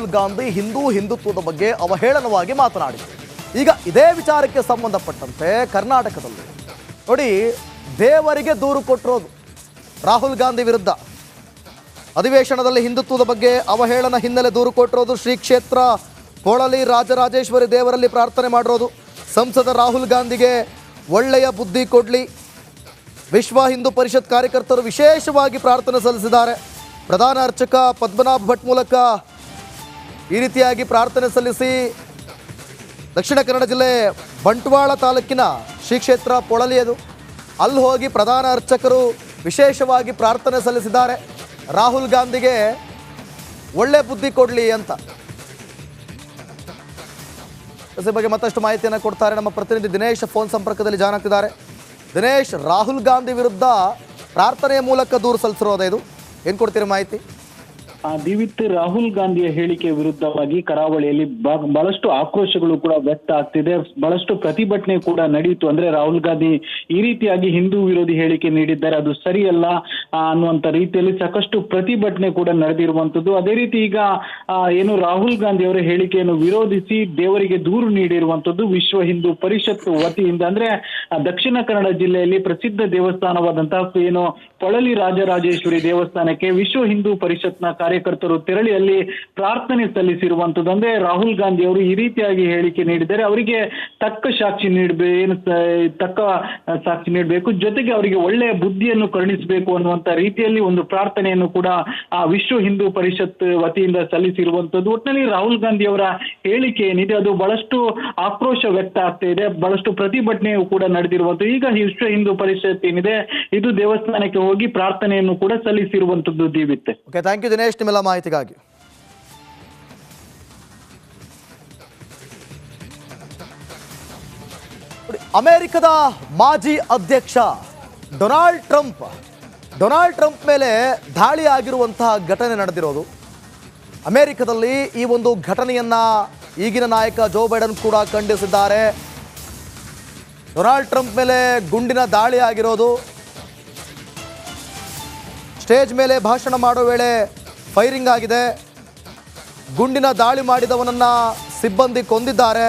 ರಾಹುಲ್ ಗಾಂಧಿ ಹಿಂದುತ್ವದ ಬಗ್ಗೆ ಅವಹೇಳನವಾಗಿ ಮಾತನಾಡಿದರು. ಈಗ ಇದೇ ವಿಚಾರಕ್ಕೆ ಸಂಬಂಧಪಟ್ಟಂತೆ ಕರ್ನಾಟಕದಲ್ಲಿ ನೋಡಿ, ದೇವರಿಗೆ ದೂರು ಕೊಟ್ಟಿರೋದು ರಾಹುಲ್ ಗಾಂಧಿ ವಿರುದ್ಧ. ಅಧಿವೇಶನದಲ್ಲಿ ಹಿಂದುತ್ವದ ಬಗ್ಗೆ ಅವಹೇಳನ ಹಿನ್ನೆಲೆ ದೂರು ಕೊಟ್ಟಿರೋದು. ಶ್ರೀ ಕ್ಷೇತ್ರ ಪೊಳಲಿ ರಾಜರಾಜೇಶ್ವರಿ ದೇವರಲ್ಲಿ ಪ್ರಾರ್ಥನೆ ಮಾಡಿರೋದು. ಸಂಸದ ರಾಹುಲ್ ಗಾಂಧಿಗೆ ಒಳ್ಳೆಯ ಬುದ್ಧಿ ಕೊಡಲಿ. ವಿಶ್ವ ಹಿಂದೂ ಪರಿಷತ್ ಕಾರ್ಯಕರ್ತರು ವಿಶೇಷವಾಗಿ ಪ್ರಾರ್ಥನೆ ಸಲ್ಲಿಸಿದ್ದಾರೆ. ಪ್ರಧಾನ ಅರ್ಚಕ ಪದ್ಮನಾಭ್ ಭಟ್ ಮೂಲಕ ಈ ರೀತಿಯಾಗಿ ಪ್ರಾರ್ಥನೆ ಸಲ್ಲಿಸಿ ದಕ್ಷಿಣ ಕನ್ನಡ ಜಿಲ್ಲೆ ಬಂಟ್ವಾಳ ತಾಲೂಕಿನ ಶ್ರೀ ಕ್ಷೇತ್ರ ಪೊಳಲಿ ಅದು, ಅಲ್ಲಿ ಹೋಗಿ ಪ್ರಧಾನ ಅರ್ಚಕರು ವಿಶೇಷವಾಗಿ ಪ್ರಾರ್ಥನೆ ಸಲ್ಲಿಸಿದ್ದಾರೆ. ರಾಹುಲ್ ಗಾಂಧಿಗೆ ಒಳ್ಳೆ ಬುದ್ಧಿ ಕೊಡಲಿ ಅಂತ. ಈ ಬಗ್ಗೆ ಮತ್ತಷ್ಟು ಮಾಹಿತಿಯನ್ನು ಕೊಡ್ತಾರೆ ನಮ್ಮ ಪ್ರತಿನಿಧಿ ದಿನೇಶ್. ಫೋನ್ ಸಂಪರ್ಕದಲ್ಲಿ ಜಾಯ್ನ್ ಆಗ್ತಿದ್ದಾರೆ. ದಿನೇಶ್, ರಾಹುಲ್ ಗಾಂಧಿ ವಿರುದ್ಧ ಪ್ರಾರ್ಥನೆಯ ಮೂಲಕ ದೂರು ಸಲ್ಲಿಸಿರೋದು, ಇದು ಏನು ಕೊಡ್ತೀರಿ ಮಾಹಿತಿ? ದಿವಿತ್, ರಾಹುಲ್ ಗಾಂಧಿಯ ಹೇಳಿಕೆ ವಿರುದ್ಧವಾಗಿ ಕರಾವಳಿಯಲ್ಲಿ ಬಹಳಷ್ಟು ಆಕ್ರೋಶಗಳು ಕೂಡ ವ್ಯಕ್ತ ಆಗ್ತಿದೆ. ಬಹಳಷ್ಟು ಪ್ರತಿಭಟನೆ ಕೂಡ ನಡೆಯಿತು. ಅಂದ್ರೆ ರಾಹುಲ್ ಗಾಂಧಿ ಈ ರೀತಿಯಾಗಿ ಹಿಂದೂ ವಿರೋಧಿ ಹೇಳಿಕೆ ನೀಡಿದ್ದಾರೆ, ಅದು ಸರಿಯಲ್ಲ ಅನ್ನುವಂತ ರೀತಿಯಲ್ಲಿ ಸಾಕಷ್ಟು ಪ್ರತಿಭಟನೆ ಕೂಡ ನಡೆದಿರುವಂತದ್ದು. ಅದೇ ರೀತಿ ಈಗ ಏನು ರಾಹುಲ್ ಗಾಂಧಿ ಅವರ ಹೇಳಿಕೆಯನ್ನು ವಿರೋಧಿಸಿ ದೇವರಿಗೆ ದೂರು ನೀಡಿರುವಂತದ್ದು ವಿಶ್ವ ಹಿಂದೂ ಪರಿಷತ್ ವತಿಯಿಂದ. ಅಂದ್ರೆ ದಕ್ಷಿಣ ಕನ್ನಡ ಜಿಲ್ಲೆಯಲ್ಲಿ ಪ್ರಸಿದ್ಧ ದೇವಸ್ಥಾನವಾದಂತಹ ಏನು ಪೊಳಲಿ ರಾಜರಾಜೇಶ್ವರಿ ದೇವಸ್ಥಾನಕ್ಕೆ ವಿಶ್ವ ಹಿಂದೂ ಪರಿಷತ್ನ ಕಾರ್ಯಕರ್ತರು ತೆರಳಿ ಅಲ್ಲಿ ಪ್ರಾರ್ಥನೆ ಸಲ್ಲಿಸಿರುವಂತದ್ದು. ಅಂದ್ರೆ ರಾಹುಲ್ ಗಾಂಧಿ ಅವರು ಈ ರೀತಿಯಾಗಿ ಹೇಳಿಕೆ ನೀಡಿದ್ದಾರೆ, ಅವರಿಗೆ ತಕ್ಕ ಸಾಕ್ಷಿ ನೀಡಬೇಕು, ಜೊತೆಗೆ ಅವರಿಗೆ ಒಳ್ಳೆಯ ಬುದ್ಧಿಯನ್ನು ಕರುಣಿಸಬೇಕು ಅನ್ನುವಂತ ರೀತಿಯಲ್ಲಿ ಒಂದು ಪ್ರಾರ್ಥನೆಯನ್ನು ಕೂಡ ವಿಶ್ವ ಹಿಂದೂ ಪರಿಷತ್ ವತಿಯಿಂದ ಸಲ್ಲಿಸಿರುವಂತದ್ದು. ಒಟ್ಟಿನಲ್ಲಿ ರಾಹುಲ್ ಗಾಂಧಿ ಅವರ ಹೇಳಿಕೆ ಏನಿದೆ ಅದು ಬಹಳಷ್ಟು ಆಕ್ರೋಶ ವ್ಯಕ್ತ ಆಗ್ತಾ ಇದೆ, ಬಹಳಷ್ಟು ಪ್ರತಿಭಟನೆಯು ಕೂಡ ನಡೆದಿರುವಂತದ್ದು. ಈಗ ವಿಶ್ವ ಹಿಂದೂ ಪರಿಷತ್ ಏನಿದೆ ಇದು ದೇವಸ್ಥಾನಕ್ಕೆ ಹೋಗಿ ಪ್ರಾರ್ಥನೆಯನ್ನು ಕೂಡ ಸಲ್ಲಿಸಿರುವಂತದ್ದು. ದೀವಿತ್ತೆ. ಓಕೆ, ಥ್ಯಾಂಕ್ ಯು ದಿನೇಶ್ ನಿಮ್ಮೆಲ್ಲ ಮಾಹಿತಿಗಾಗಿ. ಅಮೆರಿಕದ ಮಾಜಿ ಅಧ್ಯಕ್ಷ ಡೊನಾಲ್ಡ್ ಟ್ರಂಪ್ ಮೇಲೆ ದಾಳಿ ಆಗಿರುವಂತಹ ಘಟನೆ ನಡೆದಿರೋದು. ಅಮೆರಿಕದಲ್ಲಿ ಈ ಒಂದು ಘಟನೆಯನ್ನ ಈಗಿನ ನಾಯಕ ಜೋ ಬೈಡನ್ ಕೂಡ ಖಂಡಿಸಿದ್ದಾರೆ. ಡೊನಾಲ್ಡ್ ಟ್ರಂಪ್ ಮೇಲೆ ಗುಂಡಿನ ದಾಳಿ ಆಗಿರೋದು. ಸ್ಟೇಜ್ ಮೇಲೆ ಭಾಷಣ ಮಾಡೋ ವೇಳೆ ಫೈರಿಂಗ್ ಆಗಿದೆ. ಗುಂಡಿನ ದಾಳಿ ಮಾಡಿದವನನ್ನ ಸಿಬ್ಬಂದಿ ಕೊಂದಿದ್ದಾರೆ.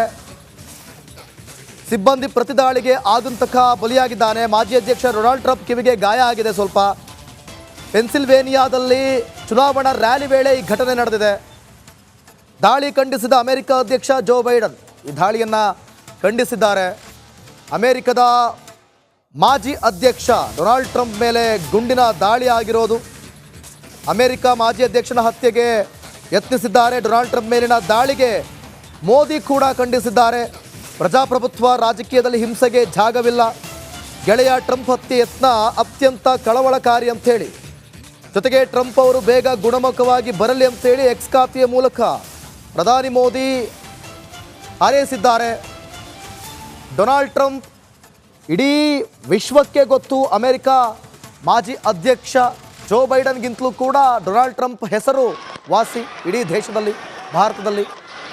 ಸಿಬ್ಬಂದಿ ಪ್ರತಿದಾಳಿಗೆ ಆಗಂತಕ ಬಲಿಯಾಗಿದ್ದಾನೆ. ಮಾಜಿ ಅಧ್ಯಕ್ಷ ಡೊನಾಲ್ಡ್ ಟ್ರಂಪ್ ಕಿವಿಗೆ ಗಾಯ ಆಗಿದೆ ಸ್ವಲ್ಪ. ಪೆನ್ಸಿಲ್ವೇನಿಯಾದಲ್ಲಿ ಚುನಾವಣಾ ರ್ಯಾಲಿ ವೇಳೆ ಈ ಘಟನೆ ನಡೆದಿದೆ. ದಾಳಿ ಖಂಡಿಸಿದ ಅಮೆರಿಕ ಅಧ್ಯಕ್ಷ ಜೋ ಬೈಡನ್ ಈ ದಾಳಿಯನ್ನು ಖಂಡಿಸಿದ್ದಾರೆ. ಅಮೆರಿಕದ ಮಾಜಿ ಅಧ್ಯಕ್ಷ ಡೊನಾಲ್ಡ್ ಟ್ರಂಪ್ ಮೇಲೆ ಗುಂಡಿನ ದಾಳಿ ಆಗಿರೋದು. ಅಮೆರಿಕ ಮಾಜಿ ಅಧ್ಯಕ್ಷನ ಹತ್ಯೆಗೆ ಯತ್ನಿಸಿದ್ದಾರೆ. ಡೊನಾಲ್ಡ್ ಟ್ರಂಪ್ ಮೇಲಿನ ದಾಳಿಗೆ ಮೋದಿ ಕೂಡ ಖಂಡಿಸಿದ್ದಾರೆ. ಪ್ರಜಾಪ್ರಭುತ್ವ ರಾಜಕೀಯದಲ್ಲಿ ಹಿಂಸೆಗೆ ಜಾಗವಿಲ್ಲ. ಗೆಳೆಯ ಟ್ರಂಪ್ ಹತ್ಯೆ ಯತ್ನ ಅತ್ಯಂತ ಕಳವಳಕಾರಿ ಅಂಥೇಳಿ, ಜೊತೆಗೆ ಟ್ರಂಪ್ ಅವರು ಬೇಗ ಗುಣಮುಖವಾಗಿ ಬರಲಿ ಅಂತೇಳಿ ಎಕ್ಸ್ ಖಾತೆಯ ಮೂಲಕ ಪ್ರಧಾನಿ ಮೋದಿ ಹಾರೈಸಿದ್ದಾರೆ. ಡೊನಾಲ್ಡ್ ಟ್ರಂಪ್ ಇಡೀ ವಿಶ್ವಕ್ಕೆ ಗೊತ್ತು. ಅಮೆರಿಕ ಮಾಜಿ ಅಧ್ಯಕ್ಷ ಜೋ ಬೈಡನ್ಗಿಂತಲೂ ಕೂಡ ಡೊನಾಲ್ಡ್ ಟ್ರಂಪ್ ಹೆಸರು ವಾಸಿ ಇಡೀ ದೇಶದಲ್ಲಿ, ಭಾರತದಲ್ಲಿ,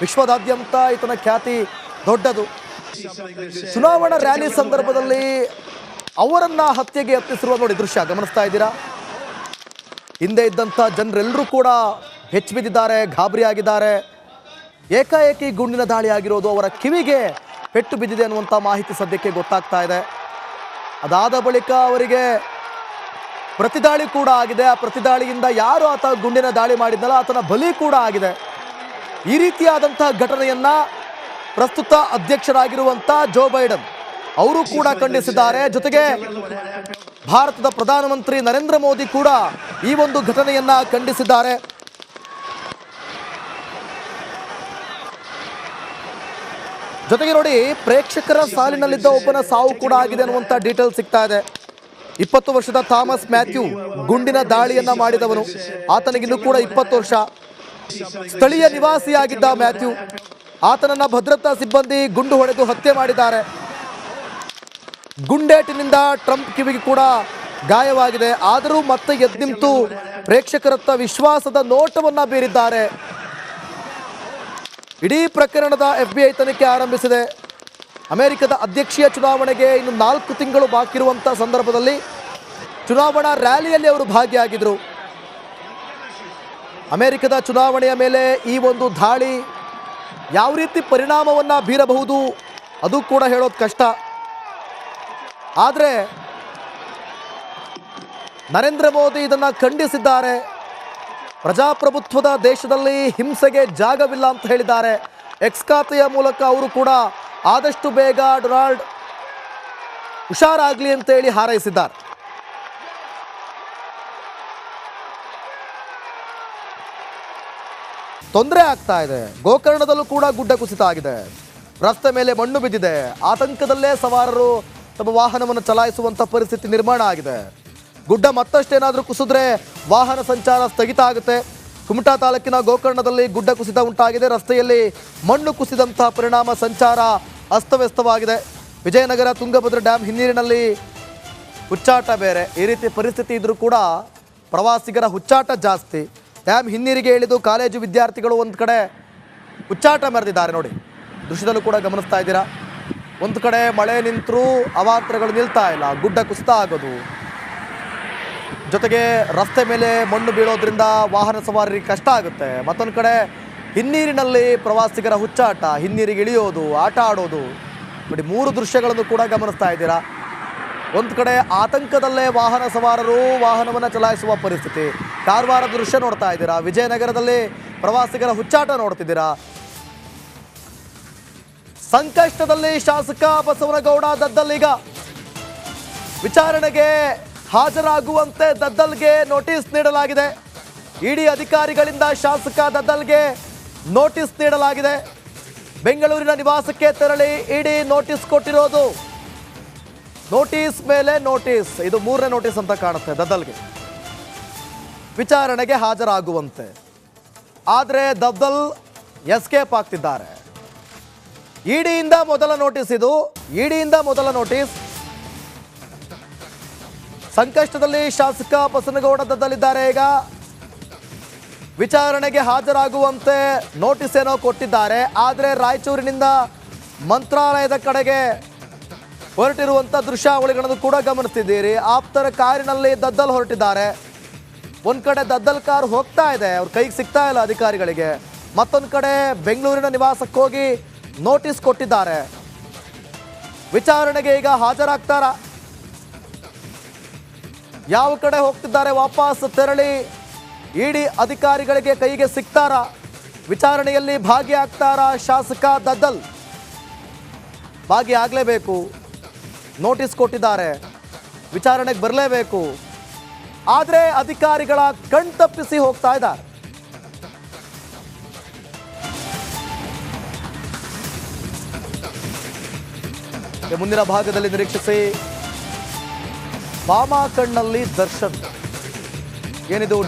ವಿಶ್ವದಾದ್ಯಂತ ಈತನ ಖ್ಯಾತಿ ದೊಡ್ಡದು. ಚುನಾವಣಾ ರ್ಯಾಲಿ ಸಂದರ್ಭದಲ್ಲಿ ಅವರನ್ನ ಹತ್ಯೆಗೆ ಯತ್ನಿಸಿರುವ ನೋಡಿ ದೃಶ್ಯ ಗಮನಿಸ್ತಾ ಇದ್ದೀರಾ. ಹಿಂದೆ ಇದ್ದಂಥ ಜನರೆಲ್ಲರೂ ಕೂಡ ಬೆಚ್ಚಿಬಿದ್ದಿದ್ದಾರೆ, ಗಾಬರಿಯಾಗಿದ್ದಾರೆ. ಏಕಾಏಕಿ ಗುಂಡಿನ ದಾಳಿ ಆಗಿರೋದು, ಅವರ ಕಿವಿಗೆ ಪೆಟ್ಟು ಬಿದ್ದಿದೆ ಅನ್ನುವಂಥ ಮಾಹಿತಿ ಸದ್ಯಕ್ಕೆ ಗೊತ್ತಾಗ್ತಾ ಇದೆ. ಅದಾದ ಬಳಿಕ ಅವರಿಗೆ ಪ್ರತಿದಾಳಿ ಕೂಡ ಆಗಿದೆ. ಆ ಪ್ರತಿದಾಳಿಯಿಂದ ಯಾರು ಆತ ಗುಂಡಿನ ದಾಳಿ ಮಾಡಿದ್ನಲ್ಲ ಆತನ ಬಲಿ ಕೂಡ ಆಗಿದೆ. ಈ ರೀತಿಯಾದಂತಹ ಘಟನೆಯನ್ನ ಪ್ರಸ್ತುತ ಅಧ್ಯಕ್ಷರಾಗಿರುವಂಥ ಜೋ ಬೈಡನ್ ಅವರು ಕೂಡ ಖಂಡಿಸಿದ್ದಾರೆ. ಜೊತೆಗೆ ಭಾರತದ ಪ್ರಧಾನಮಂತ್ರಿ ನರೇಂದ್ರ ಮೋದಿ ಕೂಡ ಈ ಒಂದು ಘಟನೆಯನ್ನ ಖಂಡಿಸಿದ್ದಾರೆ. ಜೊತೆಗೆ ನೋಡಿ, ಪ್ರೇಕ್ಷಕರ ಸಾಲಿನಲ್ಲಿದ್ದ ಒಬ್ಬನ ಸಾವು ಕೂಡ ಆಗಿದೆ ಅನ್ನುವಂಥ ಡೀಟೇಲ್ ಸಿಗ್ತಾ ಇದೆ. 20 ವರ್ಷದ ಥಾಮಸ್ ಮ್ಯಾಥ್ಯೂ ಗುಂಡಿನ ದಾಳಿಯನ್ನ ಮಾಡಿದವನು. ಆತನಿಗಿನ್ನೂ ಕೂಡ 20 ವರ್ಷ. ಸ್ಥಳೀಯ ನಿವಾಸಿಯಾಗಿದ್ದ ಮ್ಯಾಥ್ಯೂ, ಆತನನ್ನ ಭದ್ರತಾ ಸಿಬ್ಬಂದಿ ಗುಂಡು ಹೊಡೆದು ಹತ್ಯೆ ಮಾಡಿದ್ದಾರೆ. ಗುಂಡೇಟಿನಿಂದ ಟ್ರಂಪ್ ಕಿವಿಗೆ ಕೂಡ ಗಾಯವಾಗಿದೆ. ಆದರೂ ಮತ್ತೆ ಎದ್ದಿಂತು ಪ್ರೇಕ್ಷಕರತ್ತ ವಿಶ್ವಾಸದ ನೋಟವನ್ನ ಬೀರಿದ್ದಾರೆ. ಇಡೀ ಪ್ರಕರಣದ FBI ತನಿಖೆ ಆರಂಭಿಸಿದೆ. ಅಮೆರಿಕದ ಅಧ್ಯಕ್ಷೀಯ ಚುನಾವಣೆಗೆ ಇನ್ನು 4 ತಿಂಗಳು ಬಾಕಿ ಇರುವಂಥ ಸಂದರ್ಭದಲ್ಲಿ ಚುನಾವಣಾ ರ್ಯಾಲಿಯಲ್ಲಿ ಅವರು ಭಾಗಿಯಾಗಿದ್ದರು. ಅಮೆರಿಕದ ಚುನಾವಣೆಯ ಮೇಲೆ ಈ ಒಂದು ದಾಳಿ ಯಾವ ರೀತಿ ಪರಿಣಾಮವನ್ನು ಬೀರಬಹುದು ಅದು ಕೂಡ ಹೇಳೋದು ಕಷ್ಟ. ಆದರೆ ನರೇಂದ್ರ ಮೋದಿ ಇದನ್ನು ಖಂಡಿಸಿದ್ದಾರೆ. ಪ್ರಜಾಪ್ರಭುತ್ವದ ದೇಶದಲ್ಲಿ ಹಿಂಸೆಗೆ ಜಾಗವಿಲ್ಲ ಅಂತ ಹೇಳಿದ್ದಾರೆ. ಎಕ್ಸ್ ಖಾತೆಯ ಮೂಲಕ ಅವರು ಕೂಡ ಆದಷ್ಟು ಬೇಗ ಡೊನಾಲ್ಡ್ ಹುಷಾರಾಗಲಿ ಅಂತೇಳಿ ಹಾರೈಸಿದ್ದಾರೆ. ತೊಂದರೆ ಆಗ್ತಾ ಇದೆ. ಗೋಕರ್ಣದಲ್ಲೂ ಕೂಡ ಗುಡ್ಡ ಕುಸಿತ ಆಗಿದೆ. ರಸ್ತೆ ಮೇಲೆ ಮಣ್ಣು ಬಿದ್ದಿದೆ. ಆತಂಕದಲ್ಲೇ ಸವಾರರು ತಮ್ಮ ವಾಹನವನ್ನು ಚಲಾಯಿಸುವಂಥ ಪರಿಸ್ಥಿತಿ ನಿರ್ಮಾಣ ಆಗಿದೆ. ಗುಡ್ಡ ಮತ್ತಷ್ಟೇನಾದರೂ ಕುಸಿದ್ರೆ ವಾಹನ ಸಂಚಾರ ಸ್ಥಗಿತ ಆಗುತ್ತೆ. ಕುಮಟಾ ತಾಲೂಕಿನ ಗೋಕರ್ಣದಲ್ಲಿ ಗುಡ್ಡ ಕುಸಿತ ಉಂಟಾಗಿದೆ. ರಸ್ತೆಯಲ್ಲಿ ಮಣ್ಣು ಕುಸಿದಂತಹ ಪರಿಣಾಮ ಸಂಚಾರ ಅಸ್ತವ್ಯಸ್ತವಾಗಿದೆ. ವಿಜಯನಗರ ತುಂಗಭದ್ರಾ ಡ್ಯಾಮ್ ಹಿನ್ನೀರಿನಲ್ಲಿ ಹುಚ್ಚಾಟ ಬೇರೆ. ಈ ರೀತಿ ಪರಿಸ್ಥಿತಿ ಇದ್ರೂ ಕೂಡ ಪ್ರವಾಸಿಗರ ಹುಚ್ಚಾಟ ಜಾಸ್ತಿ. ಡ್ಯಾಮ್ ಹಿನ್ನೀರಿಗೆ ಇಳಿದು ಕಾಲೇಜು ವಿದ್ಯಾರ್ಥಿಗಳು ಒಂದು ಕಡೆ ಹುಚ್ಚಾಟ ಮೆರೆದಿದ್ದಾರೆ. ನೋಡಿ, ದೃಶ್ಯದಲ್ಲೂ ಕೂಡ ಗಮನಿಸ್ತಾ ಇದ್ದೀರಾ. ಒಂದು ಕಡೆ ಮಳೆ ನಿಂತರೂ ಅವಾಂತರಗಳು ನಿಲ್ತಾ ಇಲ್ಲ, ಗುಡ್ಡ ಕುಸಿತ ಆಗೋದು, ಜೊತೆಗೆ ರಸ್ತೆ ಮೇಲೆ ಮಣ್ಣು ಬೀಳೋದ್ರಿಂದ ವಾಹನ ಸವಾರರಿಗೆ ಕಷ್ಟ ಆಗುತ್ತೆ. ಮತ್ತೊಂದು ಕಡೆ ಹಿನ್ನೀರಿನಲ್ಲಿ ಪ್ರವಾಸಿಗರ ಹುಚ್ಚಾಟ, ಹಿನ್ನೀರಿಗೆ ಇಳಿಯೋದು, ಆಟ ಆಡೋದು. ನೋಡಿ, ಮೂರು ದೃಶ್ಯಗಳನ್ನು ಕೂಡ ಗಮನಿಸ್ತಾ ಇದ್ದೀರಾ. ಒಂದು ಕಡೆ ಆತಂಕದಲ್ಲೇ ವಾಹನ ಸವಾರರು ವಾಹನವನ್ನು ಚಲಾಯಿಸುವ ಪರಿಸ್ಥಿತಿ. ಕಾರವಾರ ದೃಶ್ಯ ನೋಡ್ತಾ ಇದ್ದೀರಾ. ವಿಜಯನಗರದಲ್ಲಿ ಪ್ರವಾಸಿಗರ ಹುಚ್ಚಾಟ ನೋಡ್ತಿದ್ದೀರಾ. ಸಂಕಷ್ಟದಲ್ಲಿ ಶಾಸಕ ಬಸವನಗೌಡ ದದ್ದಲ್ ಈಗ ವಿಚಾರಣೆಗೆ ಹಾಜರಾಗುವಂತೆ ದದ್ದಲ್ಗೆ ನೋಟಿಸ್ ನೀಡಲಾಗಿದೆ. ಇಡಿ ಅಧಿಕಾರಿಗಳಿಂದ ಶಾಸಕ ದದ್ದಲ್ಗೆ ನೋಟಿಸ್ ನೀಡಲಾಗಿದೆ. ಬೆಂಗಳೂರಿನ ನಿವಾಸಕ್ಕೆ ತೆರಳಿ ಇಡಿ ನೋಟಿಸ್ ಕೊಟ್ಟಿರೋದು. ನೋಟಿಸ್ ಮೇಲೆ ನೋಟಿಸ್, ಇದು ಮೂರನೇ ನೋಟಿಸ್ ಅಂತ ಕಾಣುತ್ತೆ ದದ್ದಲ್ಗೆ. ವಿಚಾರಣೆಗೆ ಹಾಜರಾಗುವಂತೆ. ಆದರೆ ದದ್ದಲ್ ಎಸ್ಕೇಪ್ ಆಗ್ತಿದ್ದಾರೆ. ಇಡಿಯಿಂದ ಮೊದಲ ನೋಟಿಸ್ ಇದು. ಇಡಿಯಿಂದ ಮೊದಲ ನೋಟಿಸ್. ಸಂಕಷ್ಟದಲ್ಲಿ ಶಾಸಕ ಬಸವನಗೌಡ ದದ್ದಲ್ ಇದ್ದಾರೆ. ಈಗ ವಿಚಾರಣೆಗೆ ಹಾಜರಾಗುವಂತೆ ನೋಟಿಸ್ ಏನೋ ಕೊಟ್ಟಿದ್ದಾರೆ. ಆದರೆ ರಾಯಚೂರಿನಿಂದ ಮಂತ್ರಾಲಯದ ಕಡೆಗೆ ಹೊರಟಿರುವಂಥ ದೃಶ್ಯಾವಳಿಗಳನ್ನು ಕೂಡ ಗಮನಿಸ್ತಿದ್ದೀರಿ. ಆಪ್ತರ ಕಾರಿನಲ್ಲಿ ದದ್ದಲ್ ಹೊರಟಿದ್ದಾರೆ. ಒಂದು ಕಡೆ ದದ್ದಲ್ ಕಾರ್ ಹೋಗ್ತಾ ಇದೆ, ಅವ್ರ ಕೈಗೆ ಸಿಗ್ತಾ ಇಲ್ಲ ಅಧಿಕಾರಿಗಳಿಗೆ. ಮತ್ತೊಂದು ಕಡೆ ಬೆಂಗಳೂರಿನ ನಿವಾಸಕ್ಕೆ ಹೋಗಿ ನೋಟಿಸ್ ಕೊಟ್ಟಿದ್ದಾರೆ. ವಿಚಾರಣೆಗೆ ಈಗ ಹಾಜರಾಗ್ತಾರ? ಯಾವ ಕಡೆ ಹೋಗ್ತಿದ್ದಾರೆ? ವಾಪಸ್ ತೆರಳಿ ಇಡಿ ಅಧಿಕಾರಿಗಳಿಗೆ ಕೈಗೆ ಸಿಗ್ತಾರ? ವಿಚಾರಣೆಯಲ್ಲಿ ಭಾಗಿಯಾಗ್ತಾರ ಶಾಸಕ ದದ್ದಲ್? ಭಾಗಿಯಾಗಲೇಬೇಕು. ನೋಟಿಸ್ ಕೊಟ್ಟಿದ್ದಾರೆ, ವಿಚಾರಣೆಗೆ ಬರಲೇಬೇಕು. ಆದರೆ ಅಧಿಕಾರಿಗಳ ಕಣ್ತಪ್ಪಿಸಿ ಹೋಗ್ತಾ ಇದ್ದಾರೆ. ಮುಂದಿನ ಭಾಗದಲ್ಲಿ ನಿರೀಕ್ಷಿಸಿ. ಬಾಮಾ ಕಣ್ಣಲ್ಲಿ ದರ್ಶನ್ ಏನಿದು